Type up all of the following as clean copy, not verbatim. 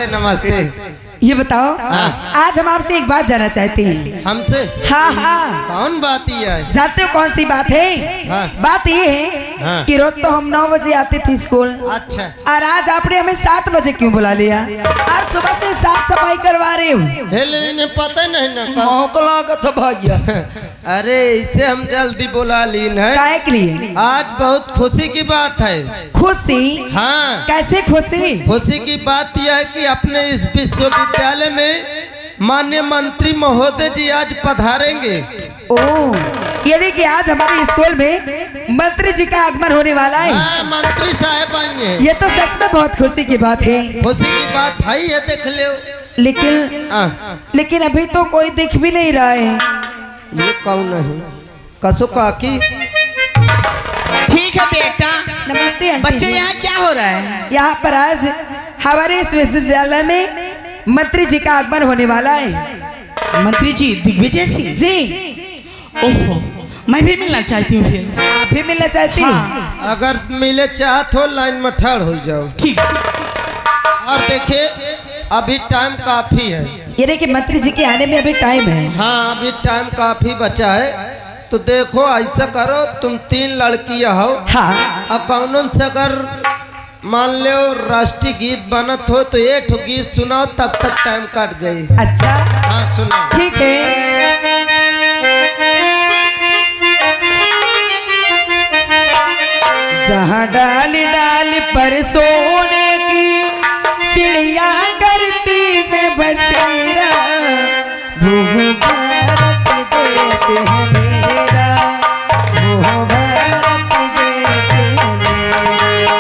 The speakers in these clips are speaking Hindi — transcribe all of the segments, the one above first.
नमस्ते नमस्ते। ये बताओ आज हम आपसे एक बात जानना चाहते हैं। हमसे? हाँ हाँ। कौन बात ये है? जानते हो कौन सी बात है? हाँ। बात ये है हाँ। कि रोज तो हम 9 बजे आते थे स्कूल। अच्छा। और आज आपने हमें 7 बजे क्यों बुला लिया? आज सुबह से साफ सफाई करवा रहे हो। इन्हें पता नहीं ना लागत भैया। अरे इसे हम जल्दी बुला ली है। काहे के लिए? आज बहुत खुशी की बात है। खुशी? हाँ। कैसे खुशी? खुशी की बात यह है कि अपने इस विश्वविद्यालय में माननीय मंत्री महोदय जी आज पधारेंगे। ओह, यानी कि आज हमारे स्कूल में मंत्री जी का आगमन होने वाला है। हाँ, मंत्री साहब आएंगे। ये तो सच में बहुत खुशी की बात है। खुशी की बात है, ये देख लो। लेकिन अभी तो कोई दिख भी नहीं रहा है। ये कौन है? कसो काकी। ठीक है बेटा। नमस्ते आंटी। बच्चे यहाँ क्या हो रहा है? यहाँ पर आज हमारे इस विश्वविद्यालय में मंत्री जी का आगमन होने वाला है। मंत्री जी दिग्विजय सिंह जी। ओहो, मैं भी मिलना चाहती हूँ। फिर आप भी मिलना चाहती हूँ? हाँ। अगर मिले चाहत हो लाइन में ठाड़ हो जाओ। ठीक। और देखिए अभी टाइम काफी है। ये देखिए मंत्री जी के आने में अभी टाइम है। हाँ, अभी टाइम काफी बचा है। तो देखो ऐसा करो, तुम 3 लड़कियां हो। हाँ। अकाउंट से अगर मान लो राष्ट्रीय गीत बनत हो तो 1 गीत सुनाओ, तब तक टाइम कट जाए। अच्छा हाँ सुनाओ। ठीक है। जहाँ डाल डाल पर सोने की चिड़िया करती है बसेरा, वो भारत देश है मेरा, वो भारत देश है मेरा।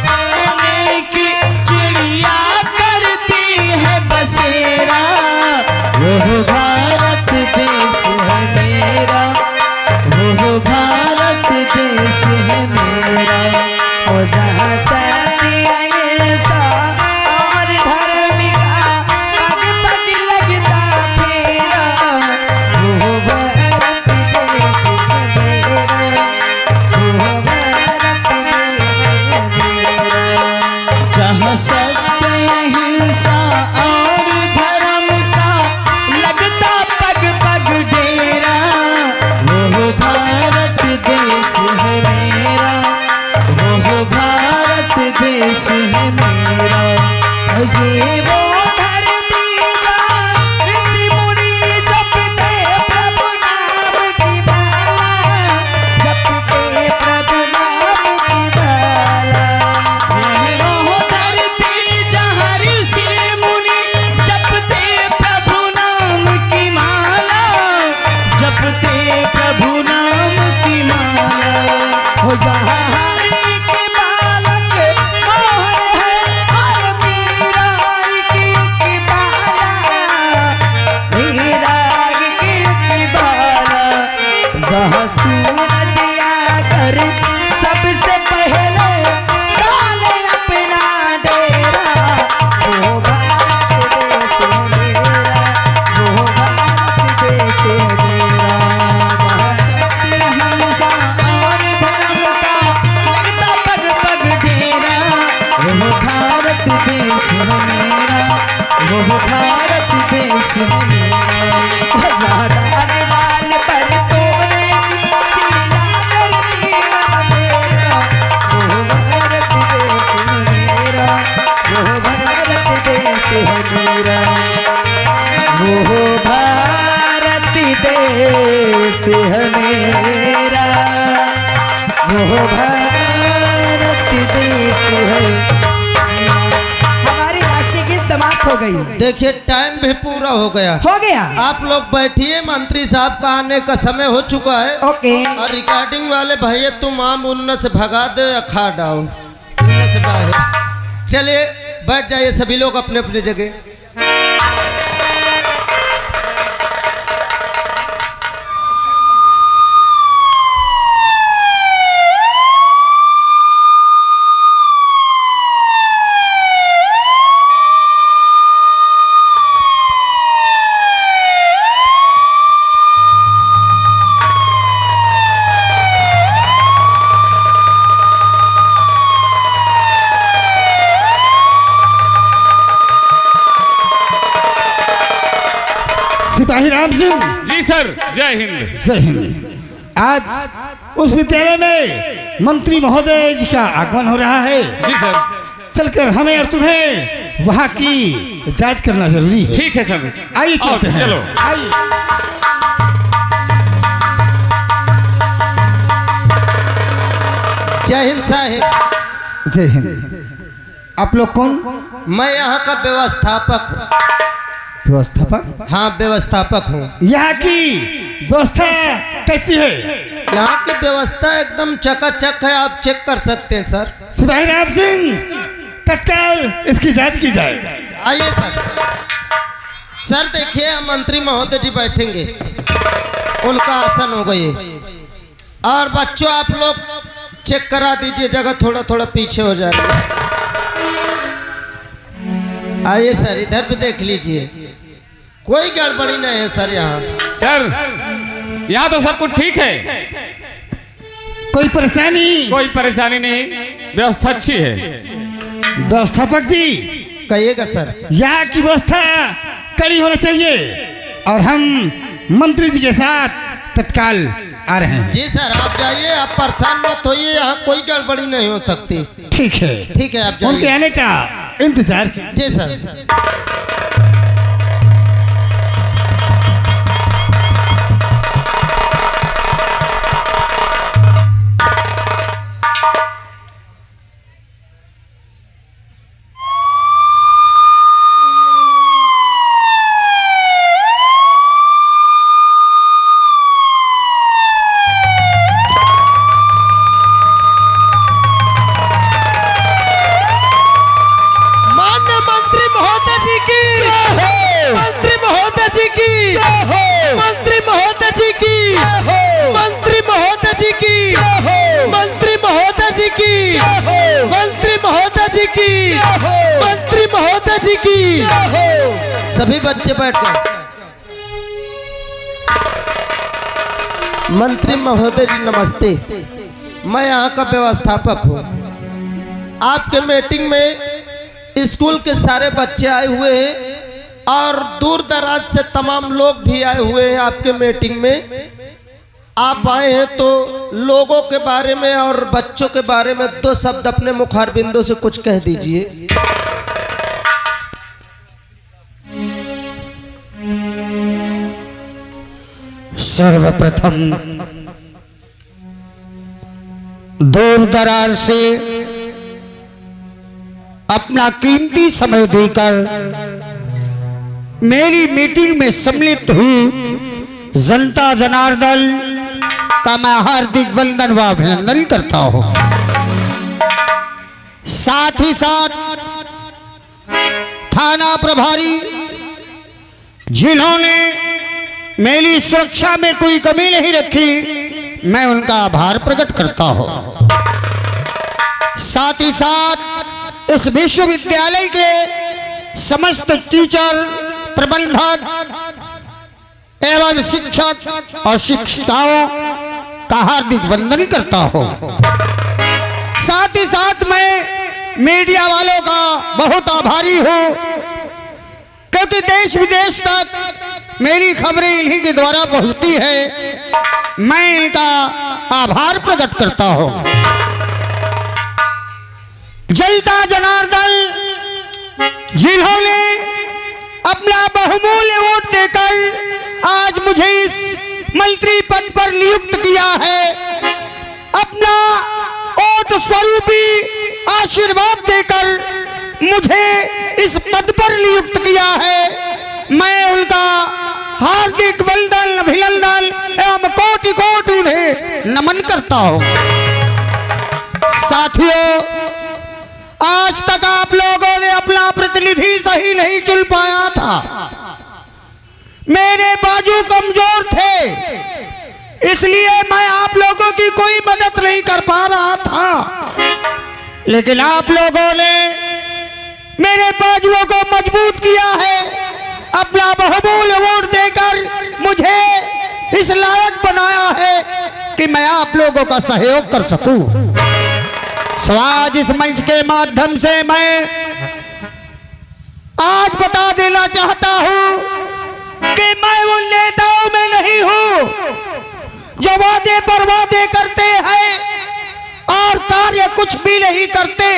सोने की चिड़िया करती है बसेरा, वो भारत देश है मेरा, वो भारत देश है मेरा। ओ जहाँ सत्य अहिंसा और धर्म का पग पग लगता फेरा, वो भारत देश है मेरा, वो भारत देश है मेरा। जहाँ सत्य अहिंसा और धर्म का लगता पग पग डेरा, वो भारत देश है मेरा, वो भारत देश है मेरा। मुझे वो धरती जहाँ ऋषि मुनि जपते प्रभु नाम की माला, जपते प्रभु नाम की माला। यह वो धरती जहाँ ऋषि मुनि जपते प्रभु नाम की माला, जपते प्रभु नाम की माला। हो जहाँ हरि की बालक मोहर है और मीरा की बाला, मीरा की बाला। जहाँ सूरज आकर सबसे पहले डाले अपना डेरा, वो भारत देश है मेरा, वो भारत देश है मेरा। सत्य अहिंसा और धर्म का लगता पग पग डेरा, वो भारत देश है मेरा, वो भारत देश है मेरा। जहाँ डाल डाल पर सोने की चिड़िया करती है बसेरा, वो भारत देश है मेरा, वो भारत देश है मेरा, वो भारत देश है मेरा, वो भारत देश है। हमारी राष्ट्रीय गीत समाप्त हो गई। देखिए टाइम भी पूरा हो गया। हो गया। आप लोग बैठिए, मंत्री साहब का आने का समय हो चुका है। ओके। और रिकॉर्डिंग वाले भैया तुम आम उन्न से भगा दो या खा डाओ उन्न से बाहर। चलिए बैठ जाइए सभी लोग अपने अपने जगह। सिपाही राम सिंह, जी सर, जय हिंद। जय हिंद। आज उस विद्यालय में मंत्री महोदय जी का आगमन हो रहा है। जी सर। चलकर हमें और तुम्हें वहाँ की जांच करना जरूरी है। ठीक है सर। आइए चलते हैं। चलो। आइए। जय हिंद साहिब। जय हिंद। आप लोग कौन? मैं यहाँ का व्यवस्थापक हूँ। व्यवस्थापक? हाँ, व्यवस्थापक हूँ। यहाँ की व्यवस्था कैसी है? यहाँ की व्यवस्था एकदम चकाचक है, आप चेक कर सकते हैं सर। सिपाही राम सिंह, तत्काल इसकी जांच की जाए। आइए सर। सर देखिए, हम मंत्री महोदय जी बैठेंगे, उनका आसन हो गई। और बच्चों आप लोग चेक करा दीजिए, जगह थोड़ा थोड़ा पीछे हो जा रही है। आइए सर, इधर भी देख लीजिए, कोई गड़बड़ी नहीं है सर। यहाँ सर यहाँ तो सब कुछ ठीक है, कोई परेशानी? कोई परेशानी नहीं, व्यवस्था अच्छी है। व्यवस्थापक जी, कहिएगा सर। यहाँ की व्यवस्था कड़ी होना चाहिए और हम मंत्री जी के साथ तत्काल आ रहे हैं। जी सर, आप जाइए, आप परेशान मत होइए, यहाँ कोई गड़बड़ी नहीं हो सकती। ठीक है, ठीक है, आप उनके जाइए। आने का इंतजार कीजिए। जी सर। माननीय मंत्री महोदय जी की, मंत्री महोदय जी की, मंत्री महोदय जी की, मंत्री महोदय जी की, मंत्री महोदय जी की, मंत्री महोदय जी की, मंत्री महोदय जी की। सभी बच्चे बैठ जाओ। मंत्री महोदय जी नमस्ते, मैं यहाँ का व्यवस्थापक हूँ। आपके मीटिंग में स्कूल के सारे बच्चे आए हुए हैं और दूर दराज से तमाम लोग भी आए हुए हैं आपके मीटिंग में। आप आए हैं तो लोगों के बारे में और बच्चों के बारे में दो शब्द अपने मुखारबिंदों से कुछ कह दीजिए। सर्वप्रथम दूर दराज से अपना कीमती समय देकर मेरी मीटिंग में सम्मिलित हुई जनता जनार्दन का मैं हार्दिक वंदन व अभिनंदन करता हूं। साथ ही साथ थाना प्रभारी जिन्होंने मेरी सुरक्षा में कोई कमी नहीं रखी, मैं उनका आभार प्रकट करता हूं। साथ ही साथ इस विश्वविद्यालय के समस्त टीचर, प्रबंधक एवं शिक्षक और शिक्षिकाओं का हार्दिक वंदन करता हूं। साथ ही साथ मैं मीडिया वालों का बहुत आभारी हूं, क्योंकि देश विदेश तक मेरी खबरें इन्हीं के द्वारा पहुंचती है। मैं इनका आभार प्रकट करता हूं। जनता जनार्दन जिन्होंने अपना बहुमूल्य वोट देकर आज मुझे इस मंत्री पद पर नियुक्त किया है, अपना वोट स्वरूपी आशीर्वाद देकर मुझे इस पद पर नियुक्त किया है, मैं उनका हार्दिक वंदन, अभिनंदन एवं कोटि कोटि उन्हें नमन करता हूं। साथियों, आज तक आप लोगों ने अपना प्रतिनिधि सही नहीं चुन पाया था। मेरे बाजू कमजोर थे, इसलिए मैं आप लोगों की कोई मदद नहीं कर पा रहा था, लेकिन आप लोगों ने मेरे बाजुओं को मजबूत किया है। अपना बहुमूल्य वोट देकर मुझे इस लायक बनाया है कि मैं आप लोगों का सहयोग कर सकूं। सो आज इस मंच के माध्यम से मैं आज बता देना चाहता हूं कि मैं उन नेताओं में नहीं हूं जो वादे पर वादे करते हैं और कार्य कुछ भी नहीं करते।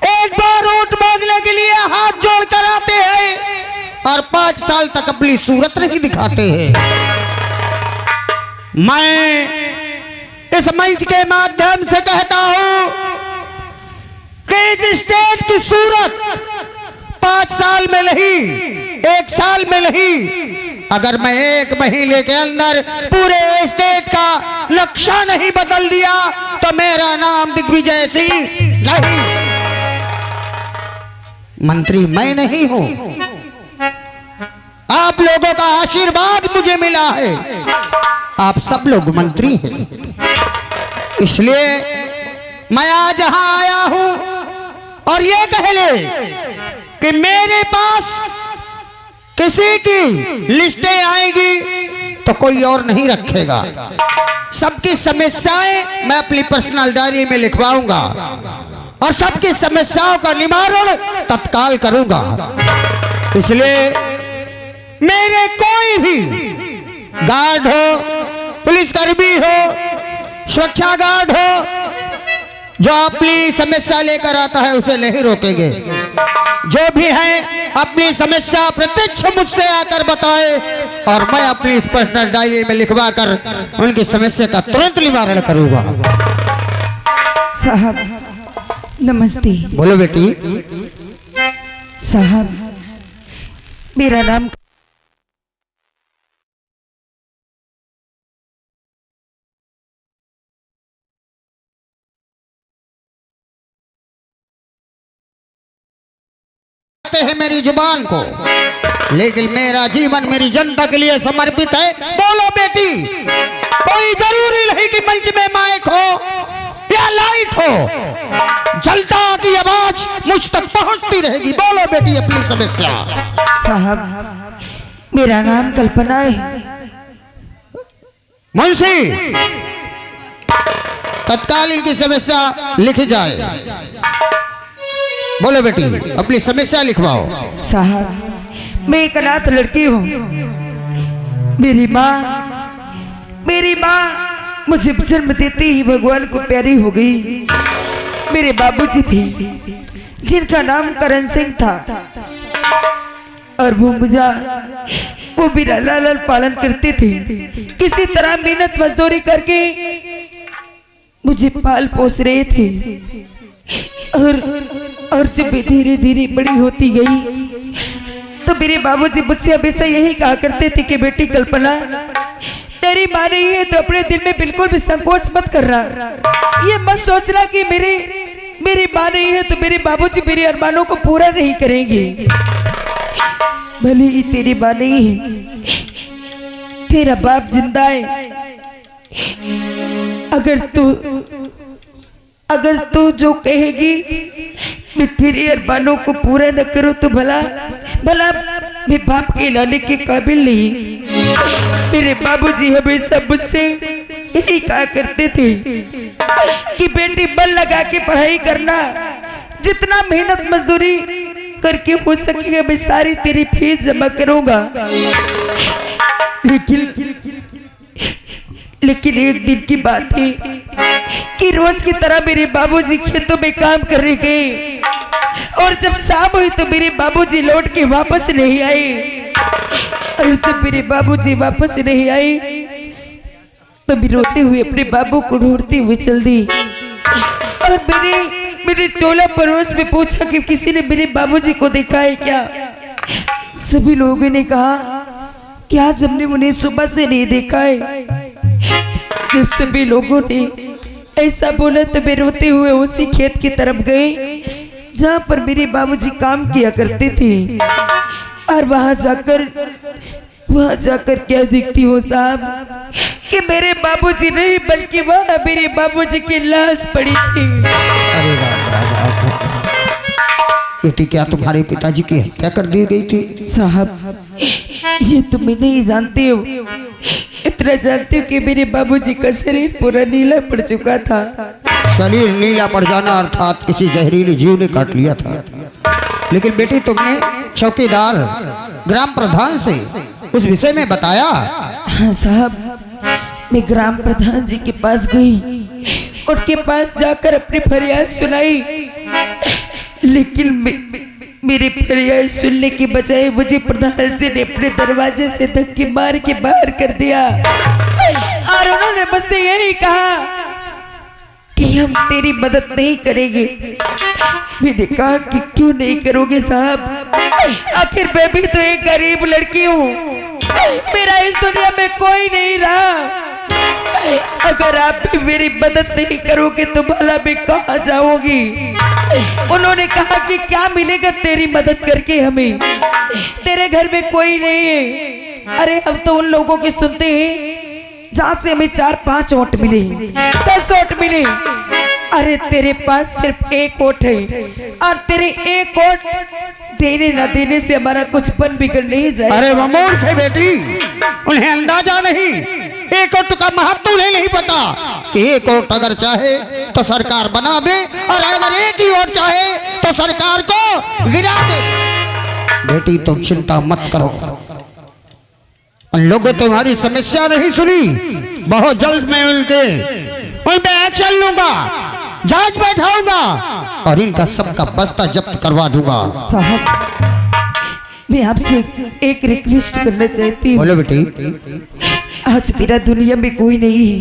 एक बार वोट मांगने के लिए हाथ जोड़ कर आते हैं और 5 साल तक अपनी सूरत नहीं दिखाते हैं। मैं इस मंच के माध्यम से कहता हूं कि इस स्टेट की सूरत 5 साल में नहीं, 1 साल में नहीं, अगर मैं 1 महीने के अंदर पूरे स्टेट का नक्शा नहीं बदल दिया तो मेरा नाम दिग्विजय सिंह नहीं। मंत्री मैं नहीं हूं, आप लोगों का आशीर्वाद मुझे मिला है, आप सब लोग मंत्री हैं। इसलिए मैं आज यहां आया हूं और ये कह ले कि मेरे पास किसी की लिस्टें आएंगी तो कोई और नहीं रखेगा। सबकी समस्याएं मैं अपनी पर्सनल डायरी में लिखवाऊंगा और सबकी समस्याओं का निवारण तत्काल करूंगा। इसलिए मेरे कोई भी गार्ड हो, पुलिसकर्मी हो, सुरक्षा गार्ड हो, जो अपनी समस्या लेकर आता है उसे नहीं रोकेंगे। जो भी है अपनी समस्या प्रत्यक्ष मुझसे आकर बताए और मैं अपनी पर्सनल डायरी में लिखवा कर उनकी समस्या का तुरंत निवारण करूंगा। साहब नमस्ते। बोलो बेटी। साहब मेरा नाम है मेरी जुबान को, लेकिन मेरा जीवन मेरी जनता के लिए समर्पित है। बोलो बेटी। कोई जरूरी नहीं कि मंच में माइक हो या लाइट हो, जनता की आवाज मुझ तक पहुंचती रहेगी। बोलो बेटी अपनी समस्या। साहब मेरा नाम कल्पना है। मुंशी तत्काल इनकी समस्या लिखी जाए। बोलो बेटी अपनी समस्या लिखवाओ। साहब मैं एक अनाथ लड़की हूँ। मेरी माँ मुझे जन्म देते ही भगवान को प्यारी हो गई। मेरे बाबूजी थे जिनका नाम करण सिंह था और वो मेरा लालन पालन करते थे। किसी तरह मेहनत मजदूरी करके मुझे पाल पोस रहे थे और जब मैं धीरे धीरे बड़ी होती गई तो मेरे बाबूजी मुझसे हमेशा यही कहा करते थे कि बेटी कल्पना तेरी माँ नहीं है तो अपने दिल में बिल्कुल भी संकोच मत करना। ये मत सोचना कि मेरी माँ नहीं है तो मेरे बाबूजी मेरे अरमानों को पूरा नहीं करेंगे। भले ही तेरी माँ नहीं है, तेरा बाप जिंदा है। अगर तू जो कहेगी मैं तेरे अरमानों को पूरा न करूं तो भला मैं बाप के लाने के काबिल नहीं। मेरे बाबूजी हमेशा मुझसे यही कहा करते थे कि बेटी बल लगा के पढ़ाई करना, जितना मेहनत मजदूरी करके हो सकेगा मैं सारी तेरी फीस जमा करूंगा। लेकिन एक दिन की बात है कि रोज की तरह मेरे बाबूजी खेतों में काम करने गए और जब शाम हुई तो मेरे बाबूजी लौट के वापस नहीं आए। और जब मेरे बाबूजी वापस नहीं आए तो मैं रोते हुए अपने बाबू को ढूंढती हुई चल दी। और मेरे टोला पड़ोस में पूछा कि किसी ने मेरे बाबूजी को देखा है क्या। सभी लोगों ने कहा कि आज हमने उन्हें सुबह से नहीं देखा है। जब सभी लोगों ने ऐसा बोला तो मैं रोते हुए उसी खेत की तरफ गए जहाँ पर मेरे बाबूजी काम किया करते थे। और वहां जाकर क्या देखती हो साहब कि मेरे बाबूजी नहीं बल्कि वह मेरे बाबूजी की लाश पड़ी थी। अरे बेटी क्या तुम्हारे पिताजी की हत्या कर दी गई थी? साहब ये तुम नहीं जानते हो, इतना जानते हो कि मेरे बाबूजी का शरीर पूरा नीला पड़ चुका था। शरीर नीला पड़ जाना अर्थात किसी जहरीले जीव ने काट लिया था। लेकिन बेटी तुमने चौकीदार ग्राम प्रधान से उस विषय में बताया? हाँ साहब, मैं ग्राम प्रधान जी के पास गई, उनके पास जाकर अपनी फरियाद सुनाई, लेकिन मेरी फरियाद सुनने के बजाय मुझे प्रधान जी ने अपने दरवाजे से धक्के मार के बाहर कर दिया और उन्होंने मुझसे यही कहा कि हम तेरी मदद नहीं करेंगे। मैंने कहा कि क्यों नहीं करोगे साहब, आखिर मैं भी तो एक गरीब लड़की हूँ, मेरा इस दुनिया में कोई नहीं रहा। अगर आप भी मेरी मदद नहीं करोगे तो भला मैं कहाँ जाऊंगी। उन्होंने कहा कि क्या मिलेगा तेरी मदद करके हमें, तेरे घर में कोई नहीं है। अरे हम तो उन लोगों के सुनते हैं जहाँ से हमें 4-5 वोट मिले, 10 वोट मिले। अरे तेरे पास सिर्फ 1 वोट है और तेरे 1 वोट देने न देने से हमारा कुछ पन बिगड़ नहीं जाए। अरे वो मूर्ख है बेटी, उन्हें अंदाजा नहीं, 1 वोट का महत्व उन्हें नहीं पता कि 1 वोट अगर चाहे तो सरकार बना दे और अगर 1 ही वोट चाहे तो सरकार को गिरा दे। बेटी तुम चिंता मत करो, उन लोगों ने तुम्हारी समस्या नहीं सुनी, बहुत जल्द मैं उन पे एक्शन लूंगा, जांच बैठाऊंगा और इनका सबका बस्ता जब्त करवा दूंगा। साहब मैं आपसे एक रिक्वेस्ट करना चाहती हूँ। बोलो बेटी। आज मेरा दुनिया में कोई नहीं है,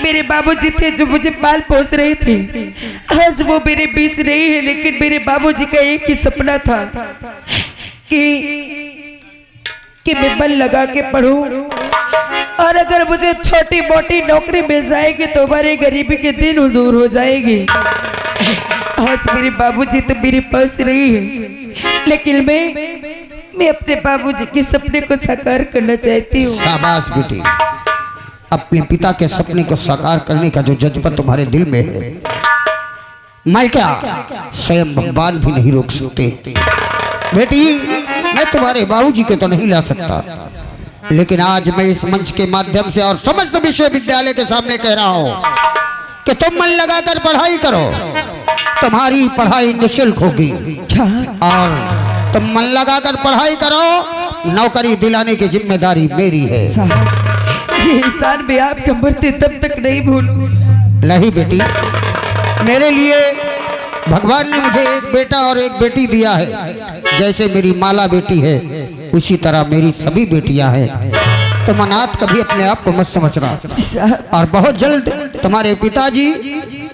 मेरे बाबूजी थे जो मुझे पाल पोस रहे थे, आज वो मेरे बीच नहीं है, लेकिन मेरे बाबूजी का एक ही सपना था कि मैं मन लगा के पढ़ूं और अगर मुझे छोटी मोटी नौकरी मिल जाएगी तो हमारे गरीबी के दिन दूर हो जाएगी। आज मेरे बाबूजी तो मेरे पास नहीं है, लेकिन मैं अपने बाबूजी के सपने को साकार करना चाहती हूँ। शाबाश बेटी, अपने पिता के सपने को साकार करने का जो जज्बा तुम्हारे दिल में है, मैं क्या स्वयं भगवान भी नहीं रोक सकते। बेटी मैं तुम्हारे बाबूजी को तो नहीं ला सकता, लेकिन आज मैं इस मंच के माध्यम से और समस्त विश्वविद्यालय के सामने कह रहा हूँ कि तुम मन लगाकर पढ़ाई करो, तुम्हारी पढ़ाई निःशुल्क होगी और तुम मन लगाकर पढ़ाई करो, नौकरी दिलाने की जिम्मेदारी मेरी है। ये इंसान भी आपके मरते तब तक नहीं भूलूं। नहीं बेटी, मेरे लिए भगवान ने मुझे एक बेटा और एक बेटी दिया है। जैसे मेरी माला बेटी है उसी तरह मेरी सभी बेटियां हैं। तुम अनाथ कभी अपने आप को मत समझना। और बहुत जल्द तुम्हारे पिताजी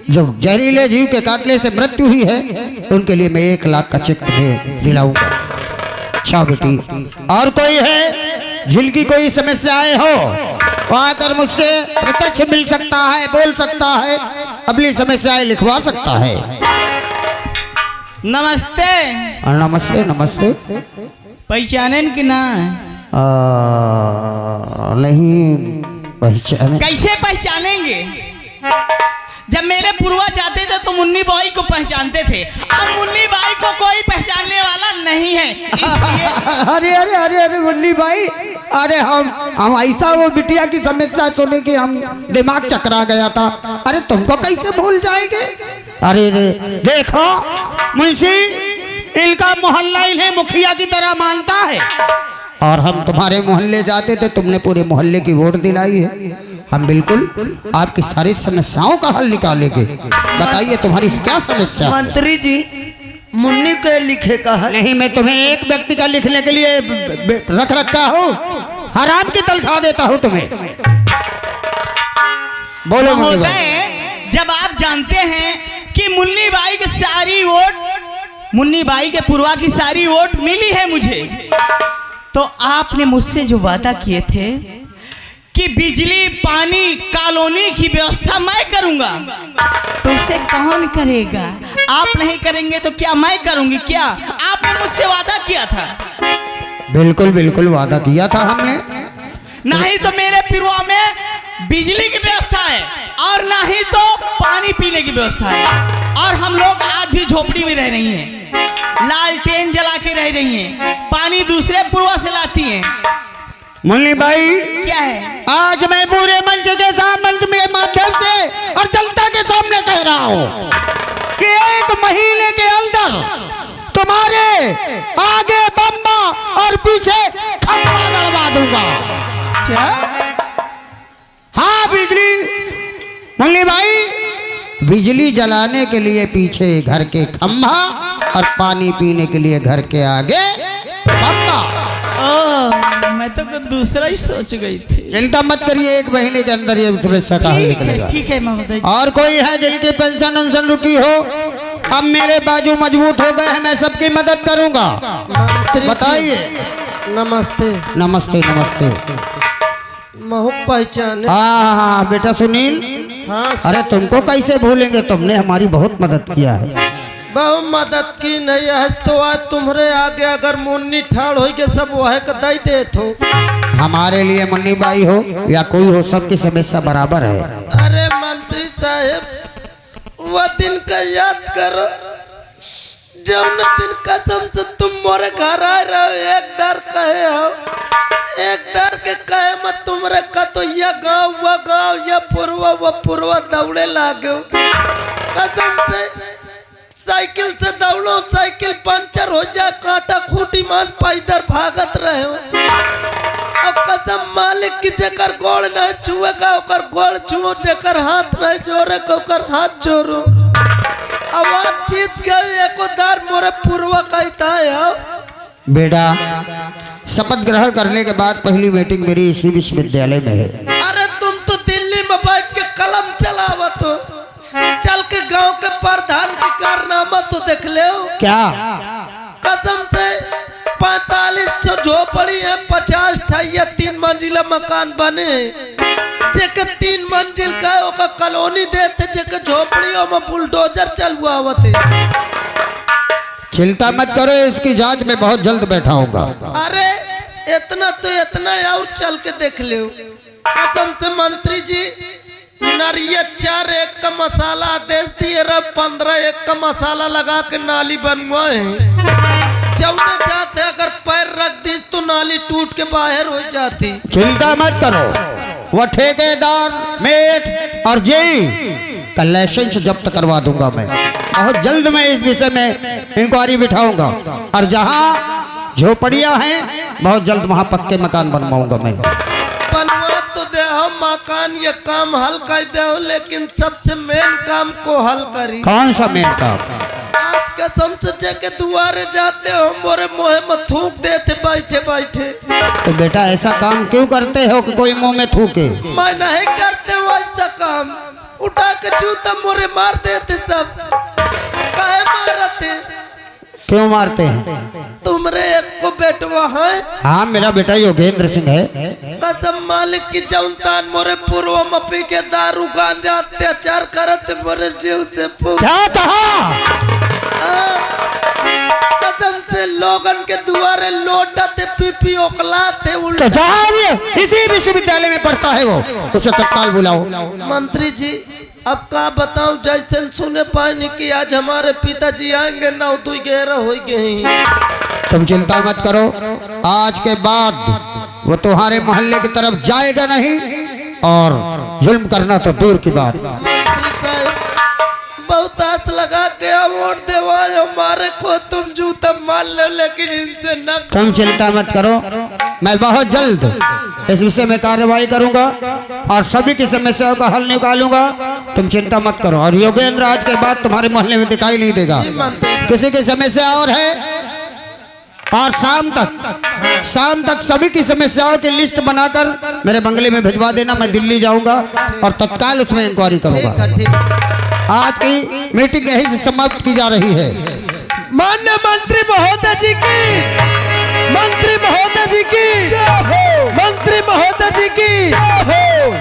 जो जहरीले जीव के काटने से मृत्यु हुई है, उनके लिए मैं 1 लाख का चेक तुम्हें दिलाऊंगा। अच्छा बेटी, और कोई है जिनकी कोई समस्याएं हो वो आकर मुझसे प्रत्यक्ष मिल सकता है, बोल सकता है, अपनी समस्याएं लिखवा सकता है। नमस्ते। नमस्ते। नमस्ते। पहचानन कि ना? नहीं पहचाने। कैसे पहचानेंगे? जब मेरे पूर्वज आते थे तो मुन्नी बाई को पहचानते थे, अब मुन्नी बाई को कोई पहचानने वाला नहीं है, इसलिए अरे अरे अरे अरे मुन्नी बाई, अरे हम ऐसा वो बिटिया की समस्या सुने कि हम दिमाग चकरा गया था। अरे तुमको कैसे भूल जाएंगे? अरे देखो मुंशी, इनका मोहल्ला इन्हें मुखिया की तरह मानता है और हम तुम्हारे मोहल्ले जाते थे, तुमने पूरे मोहल्ले की वोट दिलाई है। हम बिल्कुल आपकी सारी समस्याओं का हल निकालेंगे। बताइए तुम्हारी क्या समस्या? मंत्री जी, मुन्नी के लिखे का है? नहीं, मैं तुम्हें एक व्यक्ति का लिखने के लिए रख रखा हूँ, हराम की तनख्वाह देता हूँ तुम्हें। बोलो महोदय, जब आप जानते हैं कि मुन्नी बाई की सारी वोट, मुन्नी बाई के पूर्वा की सारी वोट मिली है मुझे, तो आपने मुझसे जो वादा किए थे कि बिजली पानी कॉलोनी की व्यवस्था मैं करूंगा, तो उसे कौन करेगा? आप नहीं करेंगे तो क्या मैं करूंगी? क्या आपने मुझसे वादा किया था? बिल्कुल बिल्कुल वादा किया था हमने। नहीं तो मेरे पिरुआ में बिजली की व्यवस्था है और ना ही तो पानी पीने की व्यवस्था है, और हम लोग आज भी झोपड़ी में रह रही हैं, लालटेन जला के रह रही हैं, पानी दूसरे पुरवा से लाती हैं। मुन्नी बाई, क्या है? आज मैं पूरे मंच के मंच के माध्यम से और जनता के सामने कह रहा हूँ कि 1 महीने के अंदर तो तुम्हारे आगे बम्बा और पीछे खंभा गड़वा दूंगा। क्या? हाँ बिजली, मुन्नी भाई, बिजली जलाने के लिए पीछे घर के खंभा और पानी पीने के लिए घर के आगे बम्बा। मैं तो कुछ दूसरा ही सोच गई थी। चिंता मत करिए, 1 महीने के अंदर ये समस्या का हल निकलेगा। ठीक है महोदय। और कोई है जिनकी पेंशन उनशन रुकी हो? अब मेरे बाजू मजबूत हो गए हैं, मैं सबकी मदद करूंगा। मंत्री जी, बताइए। नमस्ते। नमस्ते नमस्ते। महू पहचाने? हाँ बेटा सुनील। हाँ अरे तुमको कैसे भूलेंगे, तुमने हमारी बहुत मदद किया है। बहु मदद की नहीं है तो आज तुम्हारे आगे अगर मुन्नी ठाड़ हो के सब वह कदाई दे थो। हमारे लिए मुन्नी बाई हो या कोई हो, सबकी समस्या बराबर है। अरे मंत्री साहब, वह दिन का याद करो जब न दिन कसम से तुम मोरे घर आए रहो। एक डर कहे हो, एक डर के कहे मत तुमरे का तो यह गाँव वह गाँव, यह पूर्वा वह पूर्वा दौड़े लागो। कसम से साइकिल से दौड़ो, साइकिल पंचर हो जाए, कांटा खूटी मान पैदल भागत रहे हो। अब कसम मालिक की जेकर गोड़ नहीं छुएगा ओकर गोड़ छुओ, जेकर हाथ नहीं जोड़े ओकर हाथ जोड़ो। आवाज जीत गई एको दार मोरे पूर्वा कहता है। बेटा शपथ ग्रहण करने के बाद पहली मीटिंग मेरी इसी विश्वविद्यालय में है। अरे तुम तो दिल्ली में बैठ के कलम चलावत हो, चल के गांव के प्रधान की कारनामा तो देख ले हो। क्या? कसम से 45 झोपड़ी है, 50 ठाइया 3 मंजिला मकान बने, जेके 3 मंजिल का ओका कॉलोनी देते, जेके झोपड़ियों में बुलडोजर चलुआ होते। चिंता मत करो, इसकी जांच में बहुत जल्द बैठाऊंगा। अरे इतना तो इतना और चल के देख ले। कसम से मंत्री जी, नरिया 4 एक का मसाला आदेश दिए रहा, 15 एक का मसाला लगा के नाली बनवाए हैं। जब न जाते अगर पैर रख दी तो नाली टूट के बाहर हो जाती। चिंता मत करो, वह ठेकेदार, मेट और जेई का लाइसेंस जब्त करवा दूंगा मैं। बहुत जल्द मैं इस विषय में इंक्वायरी बिठाऊंगा और जहाँ झोपड़ियाँ हैं बहुत जल्द वहाँ पक्के मकान बनवाऊंगा मैं। बनवा तो दे हम मकान, ये काम हल कर दे, लेकिन सबसे मेन काम को हल करी। कौन सा मेन काम? आज कसम से जेके दुआरे जाते हो मोरे मुँह में थूक देते बैठे बैठे। तो बेटा ऐसा काम क्यों करते हो कि कोई मुंह में थूके? मैं नहीं करते वैसा काम, उठा के जूता मोरे मार देते सब। काहे मारते? क्यों मारते हैं? तुमरे एक को बेटवा है? हाँ मेरा बेटा योगेंद्र सिंह है। कसम मालिक की जौनतान मोरे पूर्व में पी के दारू गांजा अत्याचार करते मोरे जीव से क्या कहा? कसम से लोगन के दुआरे लौटते पीपी ओकलाते उल्टा। तो इसी विश्वविद्यालय में पढ़ता है वो, उसे तत्काल बुलाओ। मंत्री जी अब का बताऊं, जैसे सुने पानी कि आज हमारे पिताजी आएंगे 9-2-11 हो गए हैं। तुम चिंता मत करो, आज के बाद वो तुम्हारे मोहल्ले की तरफ जाएगा नहीं और जुल्म करना तो दूर की बात। मंत्री साहब बहुत आस लगा के वोट देवाए हमारे को, तुम जूता मार लो लेकिन इनसे न। तुम चिंता मत करो, मैं बहुत जल्द इस विषय में कार्रवाई करूंगा और सभी की समस्याओं का हल निकालूंगा। तुम चिंता मत करो। और योगेंद्र आज के बाद तुम्हारे मोहल्ले में दिखाई नहीं देगा। किसी की समस्या और है और शाम तक सभी की समस्याओं की लिस्ट बनाकर मेरे बंगले में भिजवा देना। मैं दिल्ली जाऊंगा और तत्काल उसमें इंक्वायरी करूंगा। आज की मीटिंग यहीं से समाप्त की जा रही है। माननीय मंत्री महोदय जी की, मंत्री महोदय जी की, मंत्री महोदय जी की,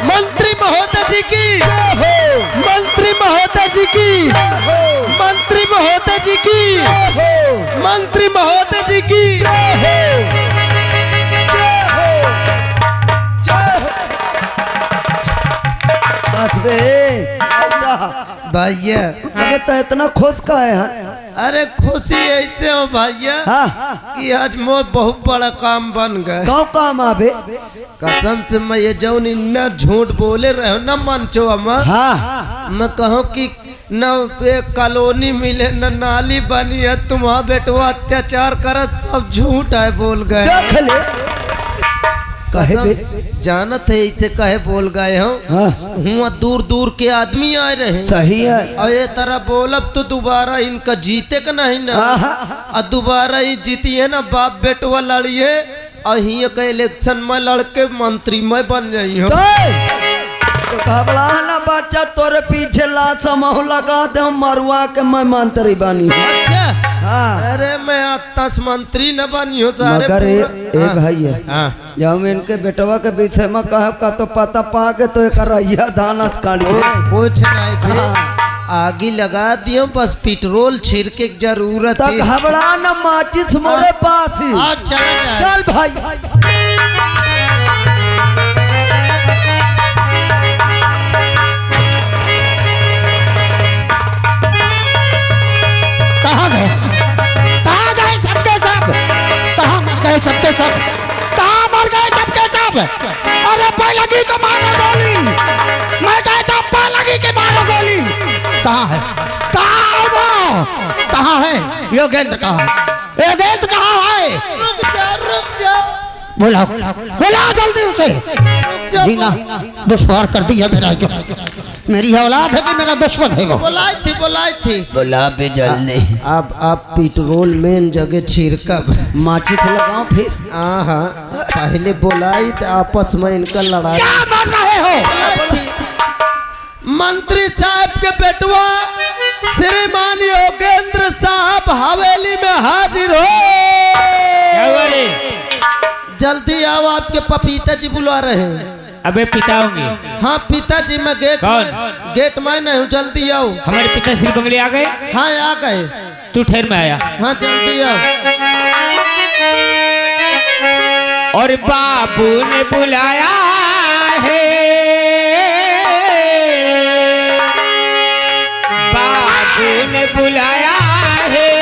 मंत्री महोदय जी की, मंत्री महोदय जी की, मंत्री महोदय जी की, मंत्री महोदय जी की। भैया हमें तो इतना खुश का है। अरे खुशी ऐसे हो भैया कि आज मोर बहुत बड़ा काम बन गए। गाँव काम आवे। कसम से मैं ये जौन इन्ना झूठ बोले रहे हो ना मंचो अम्मा, हाँ मैं कहूँ कि न एक कॉलोनी मिले न नाली बनी है, तुम्हारा बेटवा अत्याचार करत सब झूठ है बोल गए। देख ले कहे बे जानत है इसे कहे बोल गए हो। हाँ हुआ दूर दूर के आदमी आए रहे सही है। और ये तरह बोलब तो दोबारा इनका जीते का नहीं ना। और दोबारा ही जीती है ना बाप बेटवा लड़िए और ही का इलेक्शन में लड़के मंत्री में बन जाई हो। तो घबरा ना बच्चा, तोरे पीछे लाश मोह लगा दे, हम मरुआ के मैं मंत्री बनी। अच्छा हाँ अरे मैं आत्तास मंत्री न बनी हो सारे मगर पूरा- ए भाई है हाँ। जब हम इनके बेटवा के विषय में कहब का तो पता पा के तो एक रैया धानस काढ़ी। कुछ नहीं भी आगे लगा दियो, बस पेट्रोल छिड़के की जरूरत तो है। घबरा ना, माचिस मोरे पास ही। अब चला जाए। चल भाई। कहाँ गए? कहाँ गए सबके सब? कहाँ मर गए सबके सब? कहाँ मर गए सबके सब? अरे पहलगी को मारो गोली! मैं कहता पहलगी के मारो गोली! कहाँ है? कहाँ है वो? कहाँ है? योगेंद्र कहाँ है? योगेंद्र कहाँ है? रुक जा बुलाओ बुलाओ जल्दी उसे। जीना दुश्वार कर दिया मेरा, जो मेरी औलाद है कि मेरा दुश्मन है वो। बुलाई थी बुला भी जल्दी। अब आप पेट्रोल मेन जगह छिड़कब। माचिस लगाओ फिर। हाँ पहले बुलाई तो आपस में इनका लड़ाई। क्या मार रहे हो? बुलाई थी। मंत्री साहब के बेटवा श्रीमान योगेंद्र साहब हवेली में हाजिर हो। क्या हुआ रे? जल्दी आओ, आपके पपीता जी बुला रहे हैं। अबे पिता होंगे। हाँ पिताजी, मैं कौन? गेट में नहीं हूँ, जल्दी आओ। हमारे पिता श्री बंगले आ गए। हाँ आ गए। तू ठहर में आया। हाँ जल्दी आओ। और बाबू ने बुलाया है, बाबू ने बुलाया है,